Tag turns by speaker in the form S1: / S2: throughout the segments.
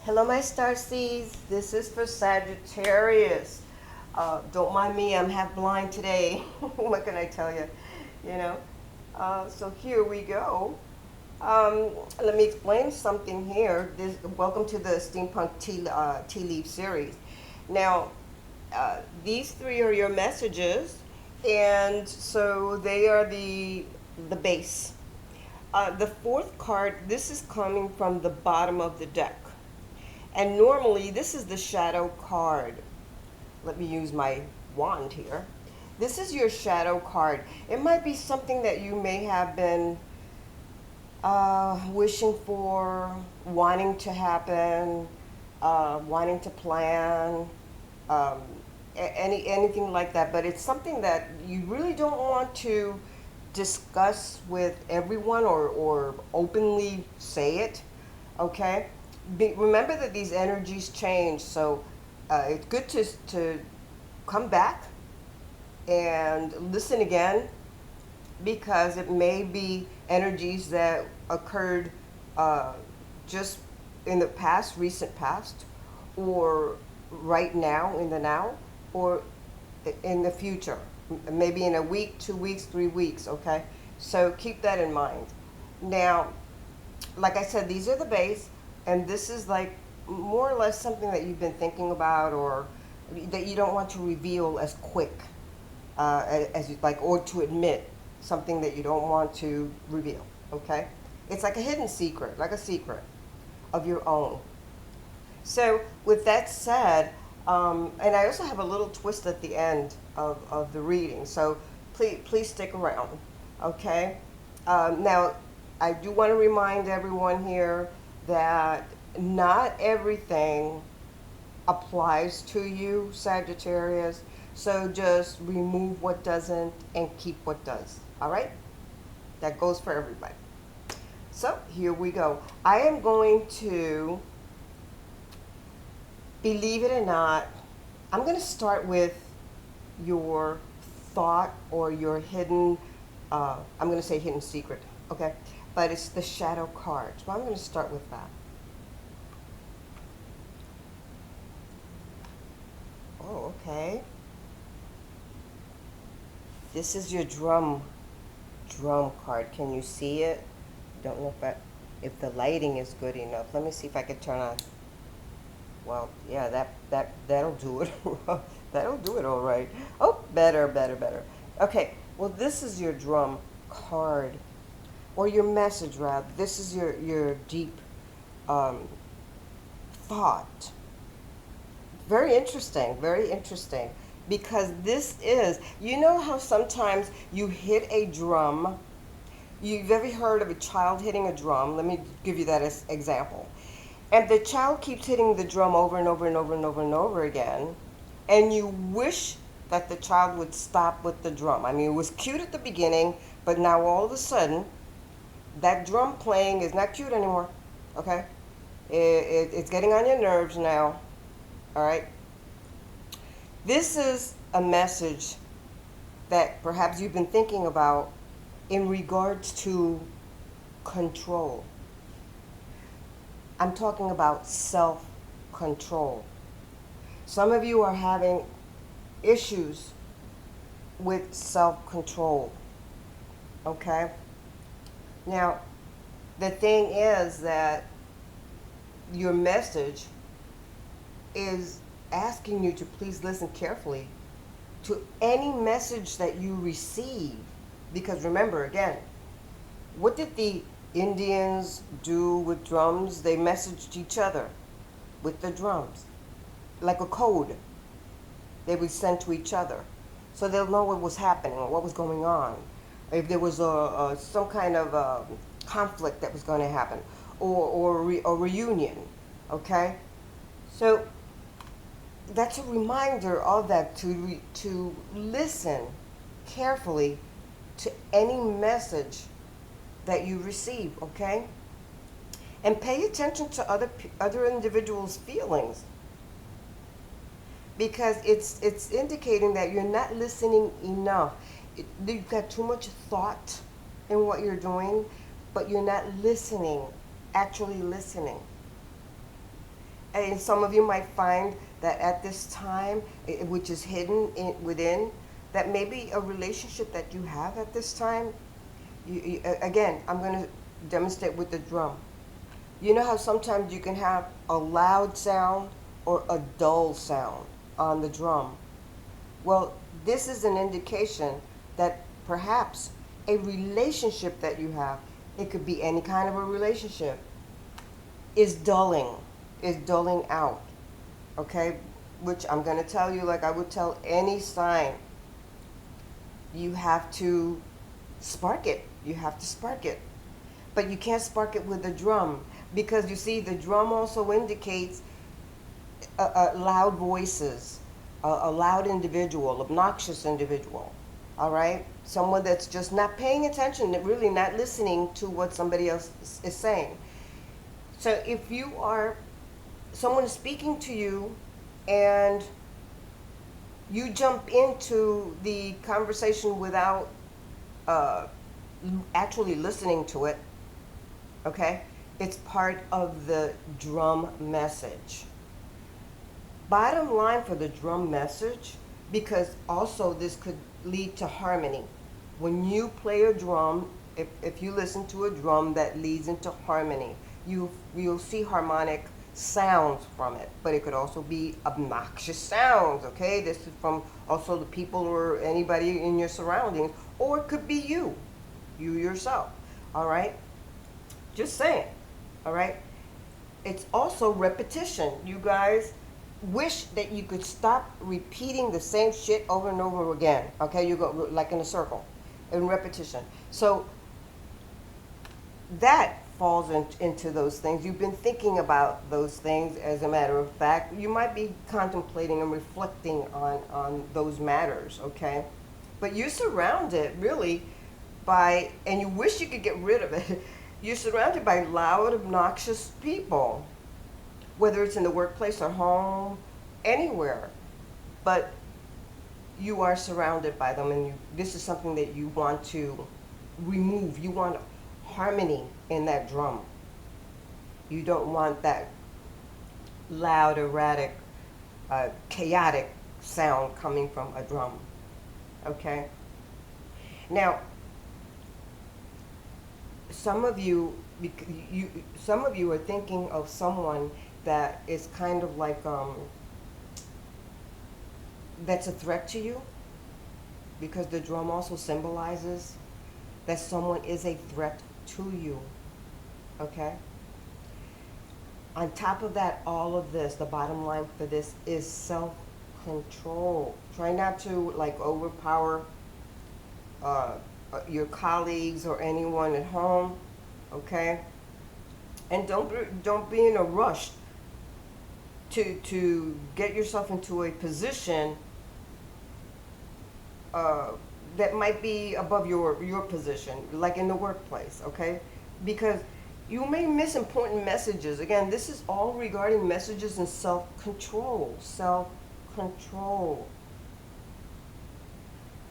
S1: Hello, my star seeds. This is for Sagittarius. Don't mind me, I'm half blind today. What can I tell you? You know? So here we go. Let me explain something here. Welcome to the Steampunk Tea Leaf series. Now, these three are your messages, and so they are the base. The fourth card, this is coming from the bottom of the deck. And normally, this is the shadow card. Let me use my wand here. This is your shadow card. It might be something that you may have been wishing for, wanting to happen, wanting to plan, anything like that. But it's something that you really don't want to discuss with everyone or openly say it, okay? Remember that these energies change, so it's good to come back and listen again, because it may be energies that occurred just in the past, recent past, or right now, in the now, or in the future, maybe in a week, 2 weeks, 3 weeks, okay? So keep that in mind. Now, like I said, these are the base. And this is like more or less something that you've been thinking about, or that you don't want to reveal as quick as you'd like, or to admit something that you don't want to reveal, okay? It's like a hidden secret, like a secret of your own. So with that said, and I also have a little twist at the end of the reading, so please stick around, okay? Now, I do want to remind everyone here that not everything applies to you, Sagittarius. So just remove what doesn't and keep what does. All right? That goes for everybody. So here we go. I am going to, believe it or not, I'm going to start with your thought or your hidden, I'm going to say hidden secret, okay? But it's the shadow card. So I'm going to start with that. Oh, okay. This is your drum card. Can you see it? Don't know if the lighting is good enough. Let me see if I can turn on. Well, yeah, that'll do it. That'll do it all right. Oh, better. Okay. Well, this is your drum card, or your message, rather. This is your deep thought. Very interesting, because this is, you know how sometimes you hit a drum. You've ever heard of a child hitting a drum? Let me give you that as example. And the child keeps hitting the drum over and over and over and over and over again, and you wish that the child would stop with the drum. I mean, it was cute at the beginning, but now all of a sudden, that drum playing is not cute anymore, okay? It's getting on your nerves now, all right? This is a message that perhaps you've been thinking about in regards to control. I'm talking about self-control. Some of you are having issues with self-control, okay? Now, the thing is that your message is asking you to please listen carefully to any message that you receive. Because remember, again, what did the Indians do with drums? They messaged each other with the drums, like a code they would send to each other. So they'll know what was happening, or what was going on. If there was some kind of conflict that was going to happen, or a reunion, okay? So that's a reminder of that, to listen carefully to any message that you receive, okay? And pay attention to other individuals' feelings, because it's indicating that you're not listening enough. You've got too much thought in what you're doing, but you're not listening, actually listening. And some of you might find that at this time, which is hidden within, that maybe a relationship that you have at this time, again, I'm going to demonstrate with the drum. You know how sometimes you can have a loud sound or a dull sound on the drum? Well, this is an indication that perhaps a relationship that you have, it could be any kind of a relationship, is dulling out, okay? Which I'm going to tell you, like I would tell any sign, you have to spark it. You have to spark it. But you can't spark it with a drum, because you see, the drum also indicates loud voices, a loud individual, obnoxious individual, all right? Someone that's just not paying attention, really not listening to what somebody else is saying. So if you are, someone is speaking to you and you jump into the conversation without actually listening to it, okay? It's part of the drum message. Bottom line for the drum message, because also this could lead to harmony. When you play a drum, if you listen to a drum that leads into harmony, you'll see harmonic sounds from it, but it could also be obnoxious sounds, okay? This is from also the people or anybody in your surroundings, or it could be you yourself, all right? Just saying, all right? It's also repetition. You guys wish that you could stop repeating the same shit over and over again, okay? You go like in a circle, in repetition. So that falls into those things. You've been thinking about those things. As a matter of fact, you might be contemplating and reflecting on those matters, okay? But you're surrounded really by, and you wish you could get rid of it, you're surrounded by loud, obnoxious people, whether it's in the workplace or home, anywhere. But you are surrounded by them, and this is something that you want to remove. You want harmony in that drum. You don't want that loud, erratic, chaotic sound coming from a drum. Okay? Now, some of you are thinking of someone that is kind of like that's a threat to you, because the drum also symbolizes that someone is a threat to you, okay? On top of that, all of this, the bottom line for this is self-control. Try not to like overpower your colleagues or anyone at home, okay? And don't be in a rush to get yourself into a position that might be above your position, like in the workplace, okay? Because you may miss important messages. Again, this is all regarding messages and self-control. Self-control.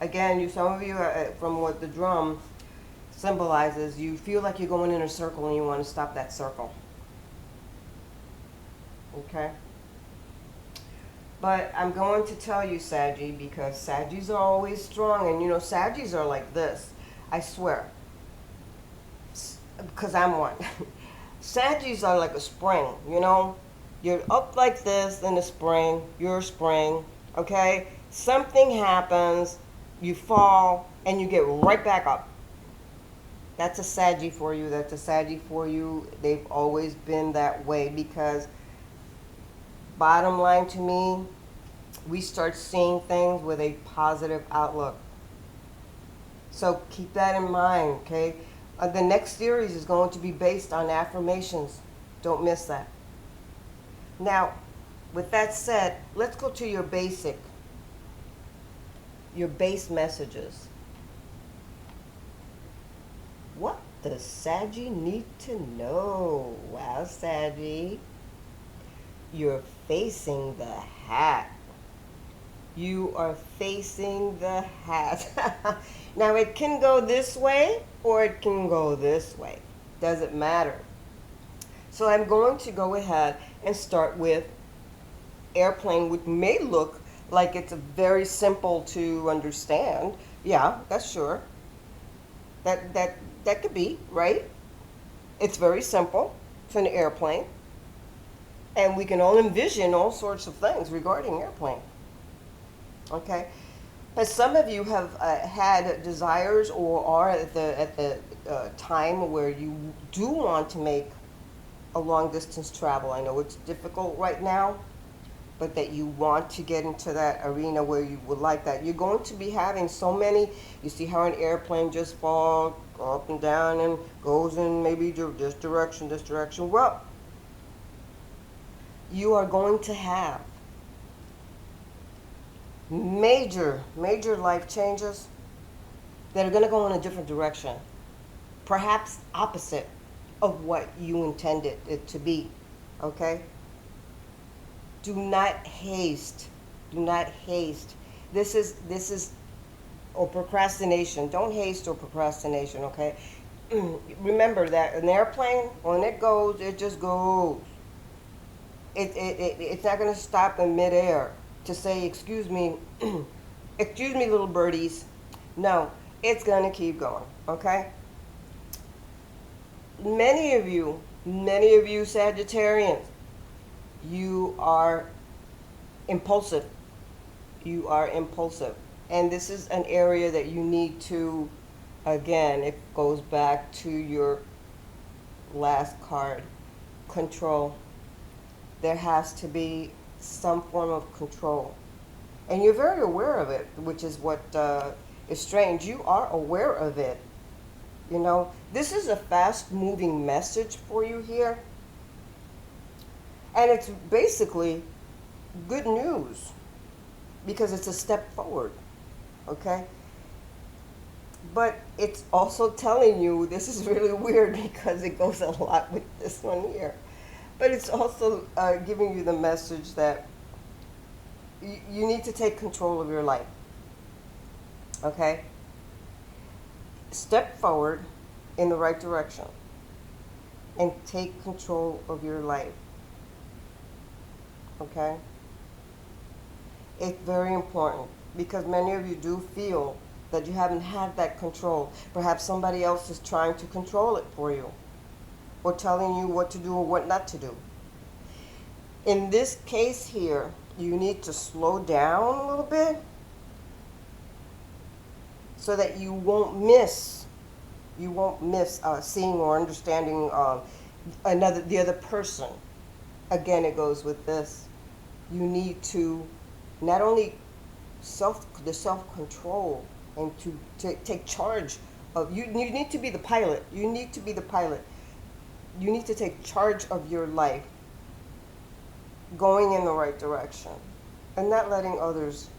S1: Again, some of you, from what the drum symbolizes, you feel like you're going in a circle and you want to stop that circle. Okay? But I'm going to tell you, Sagi, because Sagis are always strong, and you know, Sagis are like this. I swear. Because I'm one. Sagis are like a spring, you know? You're up like this in the spring, you're a spring, okay? Something happens, you fall, and you get right back up. That's a Sagi for you, that's a Sagi for you. They've always been that way, because bottom line to me, we start seeing things with a positive outlook. So keep that in mind, okay? The next series is going to be based on affirmations. Don't miss that. Now, with that said, let's go to your base messages. What does Sagi need to know? Wow, Sagi. You're facing the hat. You are facing the hat. Now, it can go this way or it can go this way. Doesn't matter. So I'm going to go ahead and start with airplane, which may look like it's very simple to understand. Yeah, that's sure. That could be, right? It's very simple. It's an airplane. And we can all envision all sorts of things regarding airplane. Okay? But some of you have had desires or are at the time where you do want to make a long distance travel. I know it's difficult right now, but that you want to get into that arena where you would like that. You're going to be having so many, you see how an airplane just falls up and down and goes in maybe this direction, this direction. Well, you are going to have major life changes that are going to go in a different direction, perhaps opposite of what you intended it to be, okay? Do not haste. Do not haste. This is or procrastination. Don't haste or procrastination, okay? Remember that an airplane, when it goes, it just goes. It's not going to stop in midair to say, excuse me, excuse me, little birdies. No, it's going to keep going, okay? Many of you Sagittarians, you are impulsive. You are impulsive. And this is an area that you need to, again, it goes back to your last card, control. There has to be some form of control. And you're very aware of it, which is what is strange. You are aware of it. You know, this is a fast-moving message for you here. And it's basically good news because it's a step forward, okay? But it's also telling you, this is really weird because it goes a lot with this one here. But it's also giving you the message that you need to take control of your life, okay? Step forward in the right direction and take control of your life. Okay? It's very important because many of you do feel that you haven't had that control. Perhaps somebody else is trying to control it for you or telling you what to do or what not to do. In this case here, you need to slow down a little bit so that you won't miss seeing or understanding the other person. Again, it goes with this. You need to not only self-control and to take charge of you need to be the pilot. You need to be the pilot. You need to take charge of your life, going in the right direction and not letting others,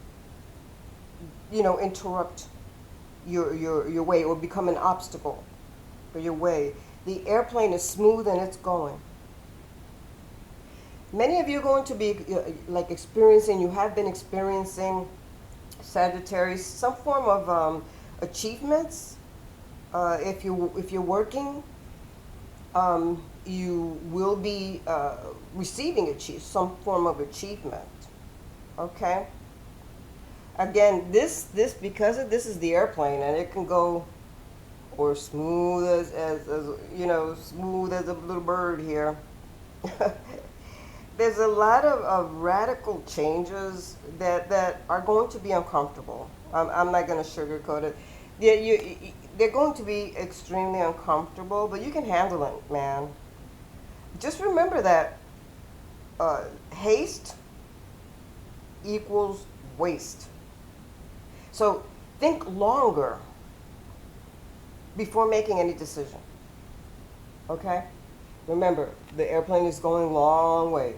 S1: interrupt your way or become an obstacle for your way. The airplane is smooth and it's going. Many of you are going to be you have been experiencing, Sagittarius, some form of achievements. If you're working, you will be receiving some form of achievement. Okay. Again, this because this is the airplane and it can go or smooth as smooth as a little bird here. There's a lot of radical changes that are going to be uncomfortable. I'm not going to sugarcoat it. They're going to be extremely uncomfortable, but you can handle it, man. Just remember that haste equals waste. So think longer before making any decision. Okay? Remember, the airplane is going long way.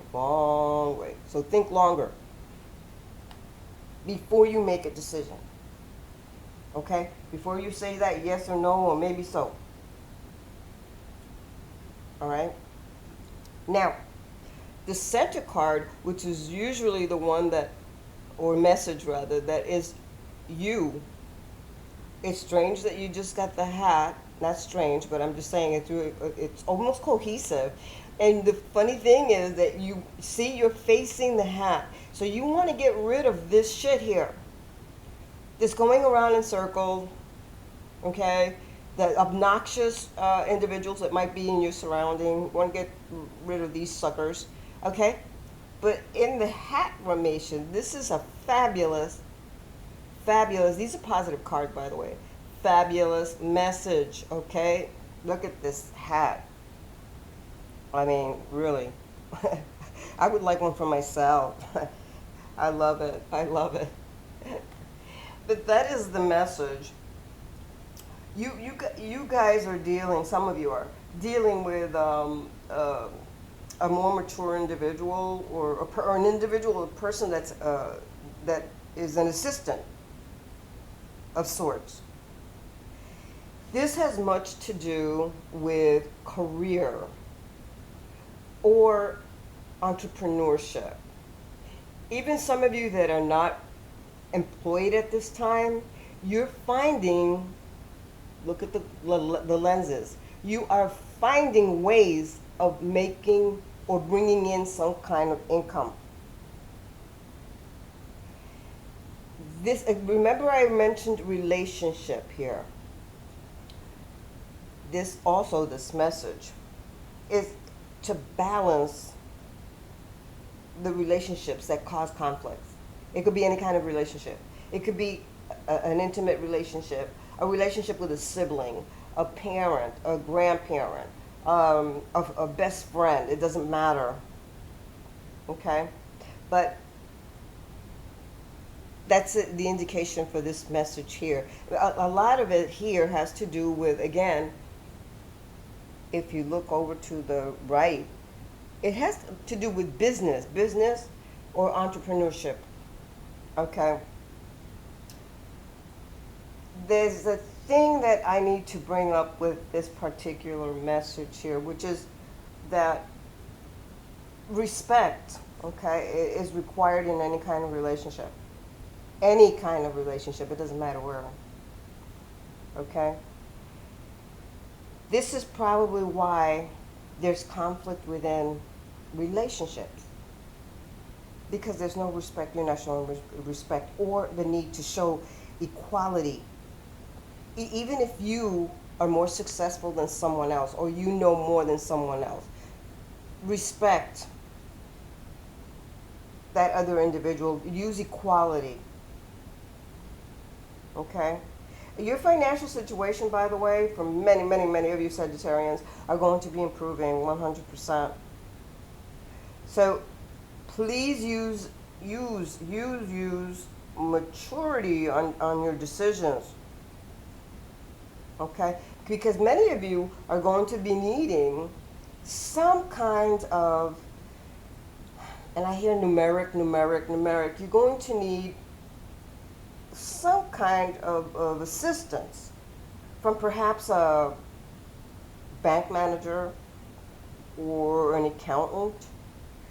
S1: So think longer before you make a decision. Okay? Before you say that yes or no or maybe so. All right? Now, the center card, which is usually the one that, or message rather, that is you. It's strange that you just got the hat. Not strange, but I'm just saying it's almost cohesive. And the funny thing is that you see you're facing the hat. So you want to get rid of this shit here. This going around in circles, okay? The obnoxious individuals that might be in your surrounding. You want to get rid of these suckers, okay? But in the hat formation, this is a fabulous, fabulous, these are positive cards, by the way. Fabulous message, okay? Look at this hat. I mean, really. I would like one for myself. I love it. I love it. But that is the message. You guys are dealing, some of you are, dealing with a more mature individual or an individual, a person that is an assistant of sorts. This has much to do with career or entrepreneurship. Even some of you that are not employed at this time, you're finding, look at the lenses, you are finding ways of making or bringing in some kind of income. This, remember I mentioned relationship here. This also, this message is to balance the relationships that cause conflicts. It could be any kind of relationship. It could be an intimate relationship, a relationship with a sibling, a parent, a grandparent, a best friend. It doesn't matter. Okay? But that's the indication for this message here. A lot of it here has to do with, again, if you look over to the right, it has to do with business or entrepreneurship. Okay? There's a thing that I need to bring up with this particular message here, which is that respect, okay, is required in any kind of relationship. Any kind of relationship, it doesn't matter where. Okay? This is probably why there's conflict within relationships. Because there's no respect, you're not showing respect, or the need to show equality. Even if you are more successful than someone else, or you know more than someone else, respect that other individual, use equality. Okay? Your financial situation, by the way, for many, many, many of you Sagittarians, are going to be improving 100%. So please use maturity on your decisions. Okay? Because many of you are going to be needing some kind of, and I hear numeric. You're going to need some kind of assistance from perhaps a bank manager or an accountant,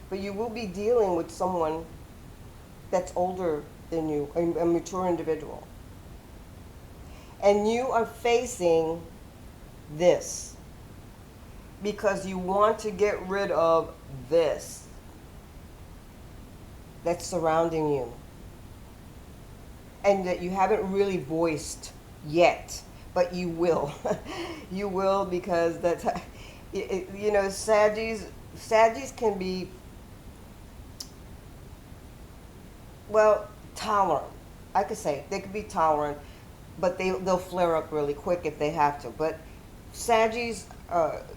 S1: but you will be dealing with someone that's older than you, a mature individual. And you are facing this because you want to get rid of this that's surrounding you, and that you haven't really voiced yet, but you will. You will, because that's, you know, Sagis can be, well, tolerant. I could say they could be tolerant, but they'll flare up really quick if they have to. But Sagis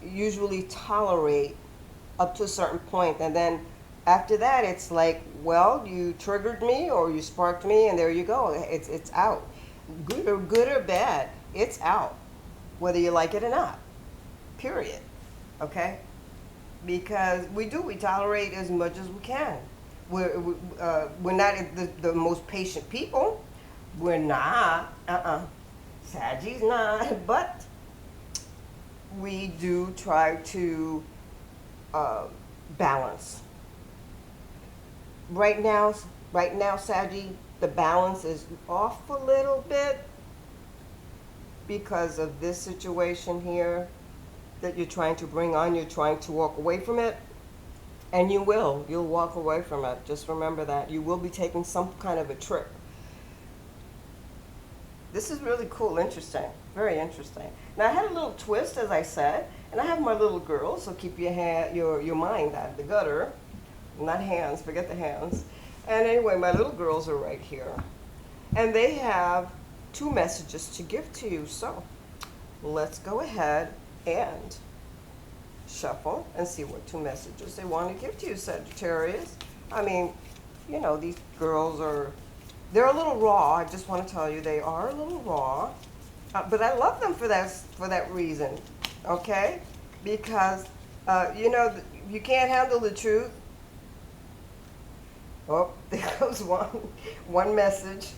S1: usually tolerate up to a certain point, and then after that, it's like, well, you triggered me or you sparked me, and there you go. It's out. Good or bad, it's out, whether you like it or not. Period. Okay? Because we tolerate as much as we can. We're not the most patient people. We're not. Sagi's not. But we do try to balance. Right now, Sagi, the balance is off a little bit because of this situation here. that you're trying to bring on, you're trying to walk away from it, and you will. You'll walk away from it. Just remember that. You will be taking some kind of a trip. This is really cool, interesting, very interesting. Now I had a little twist, as I said, and I have my little girls, so keep your mind out of the gutter. Not hands, forget the hands. And anyway, my little girls are right here. And they have 2 messages to give to you. So let's go ahead and shuffle and see what 2 messages they want to give to you, Sagittarius. I mean, you know, these girls are, they're a little raw. I just want to tell you, they are a little raw. But I love them for that reason, okay? Because, you know, you can't handle the truth. Oh, there goes one message.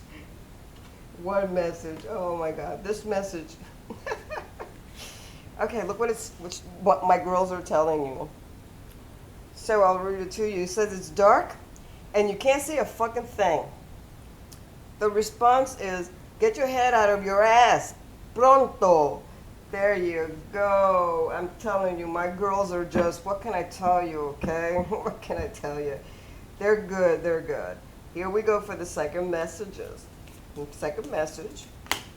S1: One message. Oh my God, this message. Okay, look what my girls are telling you. So I'll read it to you. It says it's dark and you can't see a fucking thing. The response is, get your head out of your ass. Pronto. There you go. I'm telling you, my girls are just, what can I tell you, okay? What can I tell you? They're good, they're good. Here we go for the second messages. Second message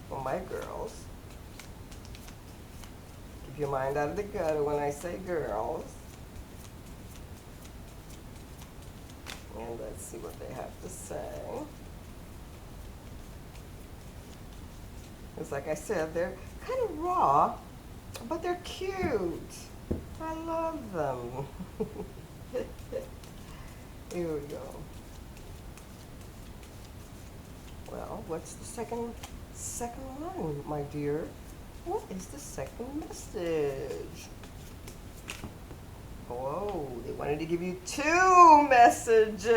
S1: for my girls. Keep your mind out of the gutter when I say girls. And let's see what they have to say. It's like I said, they're kind of raw, but they're cute. I love them. Here we go. Well, what's the second one, my dear? What is the second message? Whoa, they wanted to give you 2 messages.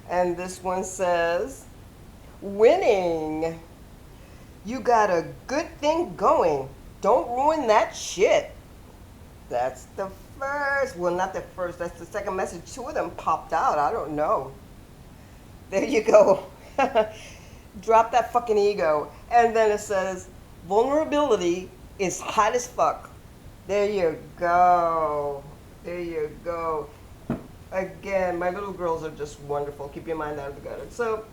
S1: And this one says, winning. You got a good thing going. Don't ruin that shit. That's the first. Well, not the first. That's the second message. 2 of them popped out. I don't know. There you go. Drop that fucking ego. And then it says, vulnerability is hot as fuck. There you go. There you go. Again, my little girls are just wonderful. Keep your mind out of the gutter. So,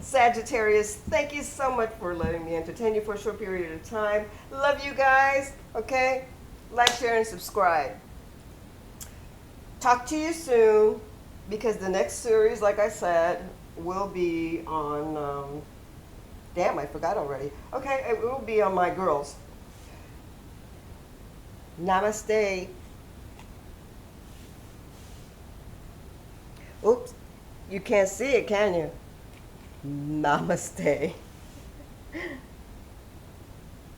S1: Sagittarius, thank you so much for letting me entertain you for a short period of time. Love you guys. Okay? Like, share, and subscribe. Talk to you soon, because the next series, like I said, will be on, damn, I forgot already. Okay, it will be on my girls. Namaste. Oops, you can't see it, can you? Namaste.